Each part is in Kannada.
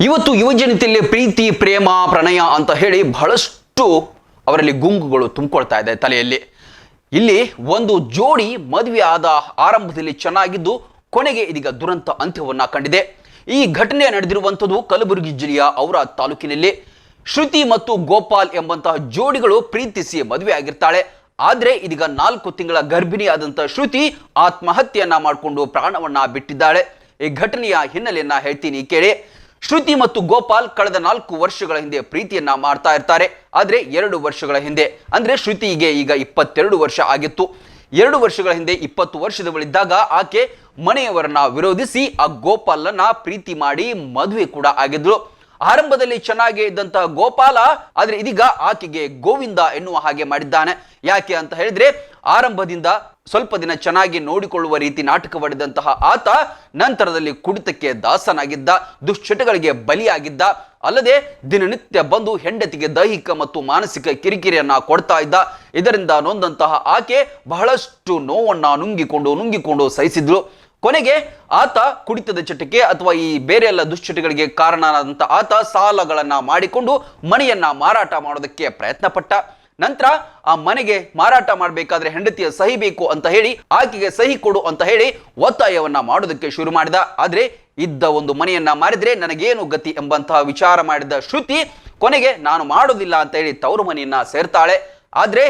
ಇವತ್ತು ಯುವಜನತೆಯಲ್ಲಿ ಪ್ರೀತಿ, ಪ್ರೇಮ, ಪ್ರಣಯ ಅಂತ ಹೇಳಿ ಬಹಳಷ್ಟು ಅವರಲ್ಲಿ ಗುಂಗುಗಳು ತುಂಬಿಕೊಳ್ತಾ ಇದೆ ತಲೆಯಲ್ಲಿ. ಇಲ್ಲಿ ಒಂದು ಜೋಡಿ ಮದುವೆ ಆದ ಆರಂಭದಲ್ಲಿ ಚೆನ್ನಾಗಿದ್ದು ಕೊನೆಗೆ ಇದೀಗ ದುರಂತ ಅಂತ್ಯವನ್ನ ಕಂಡಿದೆ. ಈ ಘಟನೆ ನಡೆದಿರುವಂಥದ್ದು ಕಲಬುರಗಿ ಜಿಲ್ಲೆಯ ಔರಾದ್ ತಾಲೂಕಿನಲ್ಲಿ. ಶ್ರುತಿ ಮತ್ತು ಗೋಪಾಲ್ ಎಂಬಂತಹ ಜೋಡಿಗಳು ಪ್ರೀತಿಸಿ ಮದುವೆ ಆಗಿರ್ತಾಳೆ. ಆದ್ರೆ ಇದೀಗ 4 ತಿಂಗಳ ಗರ್ಭಿಣಿ ಆದಂತಹ ಶ್ರುತಿ ಆತ್ಮಹತ್ಯೆಯನ್ನ ಮಾಡಿಕೊಂಡು ಪ್ರಾಣವನ್ನ ಬಿಟ್ಟಿದ್ದಾಳೆ. ಈ ಘಟನೆಯ ಹಿನ್ನೆಲೆಯನ್ನ ಹೇಳ್ತೀನಿ ಕೇಳಿ. ಶ್ರುತಿ ಮತ್ತು ಗೋಪಾಲ್ ಕಳೆದ 4 ವರ್ಷಗಳ ಹಿಂದೆ ಪ್ರೀತಿಯನ್ನ ಮಾಡ್ತಾ ಇರ್ತಾರೆ. ಆದ್ರೆ 2 ವರ್ಷಗಳ ಹಿಂದೆ ಅಂದ್ರೆ ಶ್ರುತಿಗೆ ಈಗ 22 ವರ್ಷ ಆಗಿತ್ತು. 2 ವರ್ಷಗಳ ಹಿಂದೆ 20 ವರ್ಷದವಳಿದ್ದಾಗ ಆಕೆ ಮನೆಯವರನ್ನ ವಿರೋಧಿಸಿ ಆ ಗೋಪಾಲನ್ನ ಪ್ರೀತಿ ಮಾಡಿ ಮದುವೆ ಕೂಡ ಆಗಿದ್ರು. ಆರಂಭದಲ್ಲಿ ಚೆನ್ನಾಗಿ ಇದ್ದಂತಹ ಗೋಪಾಲ ಆದ್ರೆ ಇದೀಗ ಆಕೆಗೆ ಗೋವಿಂದ ಎನ್ನುವ ಹಾಗೆ ಮಾಡಿದ್ದಾನೆ. ಯಾಕೆ ಅಂತ ಹೇಳಿದ್ರೆ ಆರಂಭದಿಂದ ಸ್ವಲ್ಪ ದಿನ ಚೆನ್ನಾಗಿ ನೋಡಿಕೊಳ್ಳುವ ರೀತಿ ನಾಟಕವಾಡಿದಂತಹ ಆತ ನಂತರದಲ್ಲಿ ಕುಡಿತಕ್ಕೆ ದಾಸನಾಗಿದ್ದ, ದುಶ್ಚಟಗಳಿಗೆ ಬಲಿಯಾಗಿದ್ದ. ಅಲ್ಲದೆ ದಿನನಿತ್ಯ ಬಂದು ಹೆಂಡತಿಗೆ ದೈಹಿಕ ಮತ್ತು ಮಾನಸಿಕ ಕಿರಿಕಿರಿಯನ್ನ ಕೊಡ್ತಾ ಇದ್ದ. ಇದರಿಂದ ನೊಂದಂತಹ ಆಕೆ ಬಹಳಷ್ಟು ನೋವನ್ನ ನುಂಗಿಕೊಂಡು ಸಹಿಸಿದ್ಲು. ಕೊನೆಗೆ ಆತ ಕುಡಿತದ ಚಟಕ್ಕೆ ಅಥವಾ ಈ ಬೇರೆ ಎಲ್ಲ ದುಶ್ಚಟಗಳಿಗೆ ಕಾರಣನಾದಂಥ ಆತ ಸಾಲಗಳನ್ನ ಮಾಡಿಕೊಂಡು ಮನೆಯನ್ನ ಮಾರಾಟ ಮಾಡೋದಕ್ಕೆ ಪ್ರಯತ್ನ ಪಟ್ಟ. ನಂತರ ಆ ಮನೆಗೆ ಮಾರಾಟ ಮಾಡಬೇಕಾದ್ರೆ ಹೆಂಡತಿಯ ಸಹಿ ಬೇಕು ಅಂತ ಹೇಳಿ ಆಕೆಗೆ ಸಹಿ ಕೊಡು ಅಂತ ಹೇಳಿ ಒತ್ತಾಯವನ್ನ ಮಾಡೋದಕ್ಕೆ ಶುರು ಮಾಡಿದ. ಆದ್ರೆ ಇದ್ದ ಒಂದು ಮನೆಯನ್ನ ಮಾರಿದ್ರೆ ನನಗೇನು ಗತಿ ಎಂಬಂತಹ ವಿಚಾರ ಮಾಡಿದ ಶ್ರುತಿ ಕೊನೆಗೆ ನಾನು ಮಾಡೋದಿಲ್ಲ ಅಂತ ಹೇಳಿ ತವರು ಮನೆಯನ್ನ ಸೇರ್ತಾಳೆ. ಆದ್ರೆ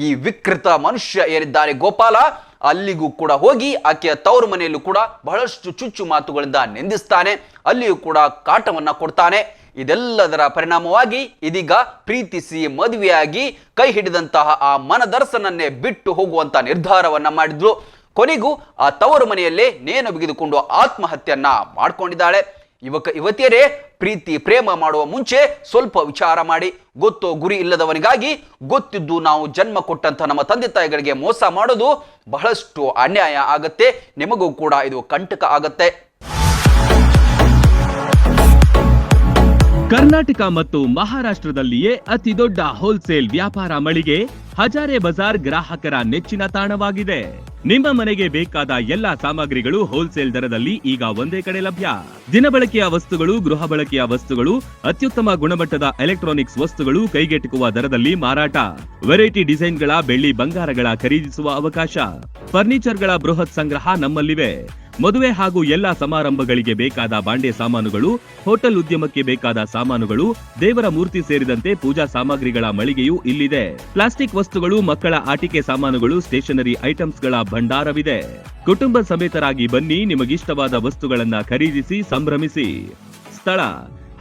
ಈ ವಿಕೃತ ಮನುಷ್ಯ ಏರಿದ್ದಾರೆ ಗೋಪಾಲ ಅಲ್ಲಿಗೂ ಕೂಡ ಹೋಗಿ ಆಕೆಯ ತವರು ಮನೆಯಲ್ಲೂ ಕೂಡ ಬಹಳಷ್ಟು ಚುಚ್ಚು ಮಾತುಗಳಿಂದ ನಿಂದಿಸ್ತಾನೆ. ಅಲ್ಲಿಯೂ ಕೂಡ ಕಾಟವನ್ನ ಕೊಡ್ತಾನೆ. ಇದೆಲ್ಲದರ ಪರಿಣಾಮವಾಗಿ ಇದೀಗ ಪ್ರೀತಿಸಿ ಮದುವೆಯಾಗಿ ಕೈ ಹಿಡಿದಂತಹ ಆ ಮನದರ್ಸನನ್ನೇ ಬಿಟ್ಟು ಹೋಗುವಂತ ನಿರ್ಧಾರವನ್ನ ಮಾಡಿದ್ರು. ಕೊನೆಗೂ ಆ ತವರು ಮನೆಯಲ್ಲೇ ನೇಣು ಬಿಗಿದುಕೊಂಡು ಆತ್ಮಹತ್ಯೆಯನ್ನ ಮಾಡ್ಕೊಂಡಿದ್ದಾಳೆ. ಯುವತಿಯರೇ, ಪ್ರೀತಿ ಪ್ರೇಮ ಮಾಡುವ ಮುಂಚೆ ಸ್ವಲ್ಪ ವಿಚಾರ ಮಾಡಿ. ಗೊತ್ತೋ ಗುರಿ ಇಲ್ಲದವನಿಗಾಗಿ ಗೊತ್ತಿದ್ದು ನಾವು ಜನ್ಮ ಕೊಟ್ಟಂತ ನಮ್ಮ ತಂದೆ ತಾಯಿಗಳಿಗೆ ಮೋಸ ಮಾಡೋದು ಬಹಳಷ್ಟು ಅನ್ಯಾಯ ಆಗತ್ತೆ. ನಿಮಗೂ ಕೂಡ ಇದು ಕಂಟಕ ಆಗತ್ತೆ. ಕರ್ನಾಟಕ ಮತ್ತು ಮಹಾರಾಷ್ಟ್ರದಲ್ಲಿಯೇ ಅತಿ ದೊಡ್ಡ ಹೋಲ್ಸೇಲ್ ವ್ಯಾಪಾರ ಮಳಿಗೆ ಹಜಾರೆ ಬಜಾರ್ ಗ್ರಾಹಕರ ನೆಚ್ಚಿನ ತಾಣವಾಗಿದೆ. ನಿಮ್ಮ ಮನೆಗೆ ಬೇಕಾದ ಎಲ್ಲಾ ಸಾಮಗ್ರಿಗಳು ಹೋಲ್ಸೇಲ್ ದರದಲ್ಲಿ ಈಗ ಒಂದೇ ಕಡೆ ಲಭ್ಯ. ದಿನಬಳಕೆಯ ವಸ್ತುಗಳು, ಗೃಹ ಬಳಕೆಯ ವಸ್ತುಗಳು, ಅತ್ಯುತ್ತಮ ಗುಣಮಟ್ಟದ ಎಲೆಕ್ಟ್ರಾನಿಕ್ಸ್ ವಸ್ತುಗಳು ಕೈಗೆಟುಕುವ ದರದಲ್ಲಿ ಮಾರಾಟ. ವೆರೈಟಿ ಡಿಸೈನ್ಗಳ ಬೆಳ್ಳಿ ಬಂಗಾರಗಳ ಖರೀದಿಸುವ ಅವಕಾಶ. ಫರ್ನಿಚರ್ಗಳ ಬೃಹತ್ ಸಂಗ್ರಹ ನಮ್ಮಲ್ಲಿವೆ. ಮದುವೆ ಹಾಗೂ ಎಲ್ಲಾ ಸಮಾರಂಭಗಳಿಗೆ ಬೇಕಾದ ಬಾಂಡೆ ಸಾಮಾನುಗಳು, ಹೋಟೆಲ್ ಉದ್ಯಮಕ್ಕೆ ಬೇಕಾದ ಸಾಮಾನುಗಳು, ದೇವರ ಮೂರ್ತಿ ಸೇರಿದಂತೆ ಪೂಜಾ ಸಾಮಗ್ರಿಗಳ ಮಳಿಗೆಯೂ ಇಲ್ಲಿದೆ. ಪ್ಲಾಸ್ಟಿಕ್ ವಸ್ತುಗಳು, ಮಕ್ಕಳ ಆಟಿಕೆ ಸಾಮಾನುಗಳು, ಸ್ಟೇಷನರಿ ಐಟಮ್ಸ್ಗಳ ಭಂಡಾರವಿದೆ. ಕುಟುಂಬ ಸಮೇತರಾಗಿ ಬನ್ನಿ, ನಿಮಗಿಷ್ಟವಾದ ವಸ್ತುಗಳನ್ನ ಖರೀದಿಸಿ ಸಂಭ್ರಮಿಸಿ. ಸ್ಥಳ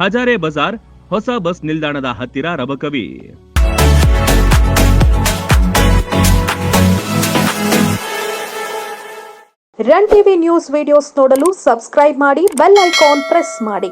ಹಜಾರೆ ಬಜಾರ್, ಹೊಸ ಬಸ್ ನಿಲ್ದಾಣದ ಹತ್ತಿರ, Rabakavi. Run TV news videos ನೋಡಲು ಸಬ್ಸ್ಕ್ರೈಬ್ ಮಾಡಿ, ಬೆಲ್ ಐಕಾನ್ ಪ್ರೆಸ್ ಮಾಡಿ.